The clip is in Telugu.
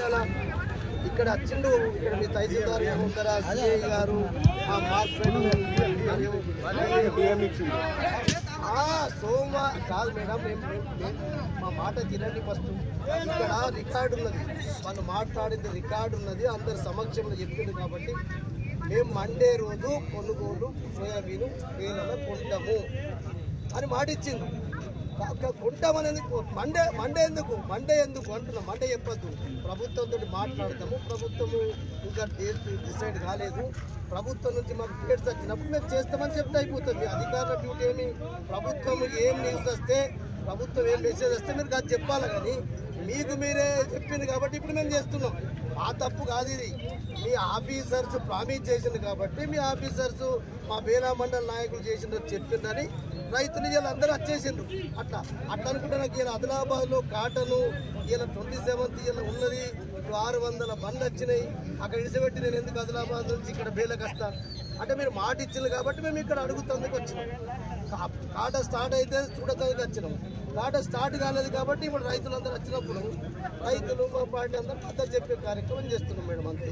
ఇలా ఇక్కడ వచ్చిండు. ఇక్కడ మీ తహసీల్దార్ గారు ఉంటారా, సిఐ గారు, మార్కెట్ సోమ కాదు మేడం. మా మాట తినండి ఫస్ట్. ఇక్కడ రికార్డు ఉన్నది, వాళ్ళు మాట్లాడింది రికార్డు ఉన్నది, అందరి సమక్షంలో చెప్పింది. కాబట్టి మేము మండే రోజు కొనుగోలు సోయాబీన్ వేలలో కొంటాము అని మాట ఇచ్చింది. కొంటామనేది మండే ఎందుకు అంటున్నాం. మండే చెప్పద్దు, ప్రభుత్వంతో మాట్లాడతాము. ప్రభుత్వము ఇంకా డేట్ డిసైడ్ కాలేదు. ప్రభుత్వం నుంచి మాకు డేట్స్ వచ్చినప్పుడు మేము చేస్తామని చెప్తే అయిపోతుంది. అధికారుల డ్యూటీ ఏమి, ప్రభుత్వం ఏం న్యూస్ వస్తే, ప్రభుత్వం ఏం మెసేజ్ వస్తే మీరు కాదు చెప్పాలి. కానీ మీకు మీరే చెప్పింది కాబట్టి ఇప్పుడు మేము చేస్తున్నాం. ఆ తప్పు కాదు ఇది. మీ ఆఫీసర్స్ ప్రామిస్ చేసింది కాబట్టి మీ ఆఫీసర్స్ మా బేలా మండల నాయకులు చేసిండ్రు చెప్పిందని రైతులు ఇలా అందరూ వచ్చేసిండ్రు. అట్లా అనుకుంటే నాకు ఇలా ఆదిలాబాద్లో కాటను ఇలా 27th ఇలా ఉన్నది. 600 బండ్లు వచ్చినాయి. అక్కడ ఇడిచిపెట్టి నేను ఎందుకు ఆదిలాబాద్ నుంచి ఇక్కడ బేలకు వస్తాను అంటే మీరు మాట ఇచ్చింది కాబట్టి మేము ఇక్కడ అడుగుతందుకు వచ్చినాం. కాట స్టార్ట్ అయితే చూడటానికి వచ్చినాం. కాట స్టార్ట్ కాలేదు కాబట్టి ఇప్పుడు రైతులందరూ వచ్చినప్పుడు రైతులు మా పార్టీ అందరూ కథ చెప్పే కార్యక్రమం చేస్తున్నాం మేడం. అంతే.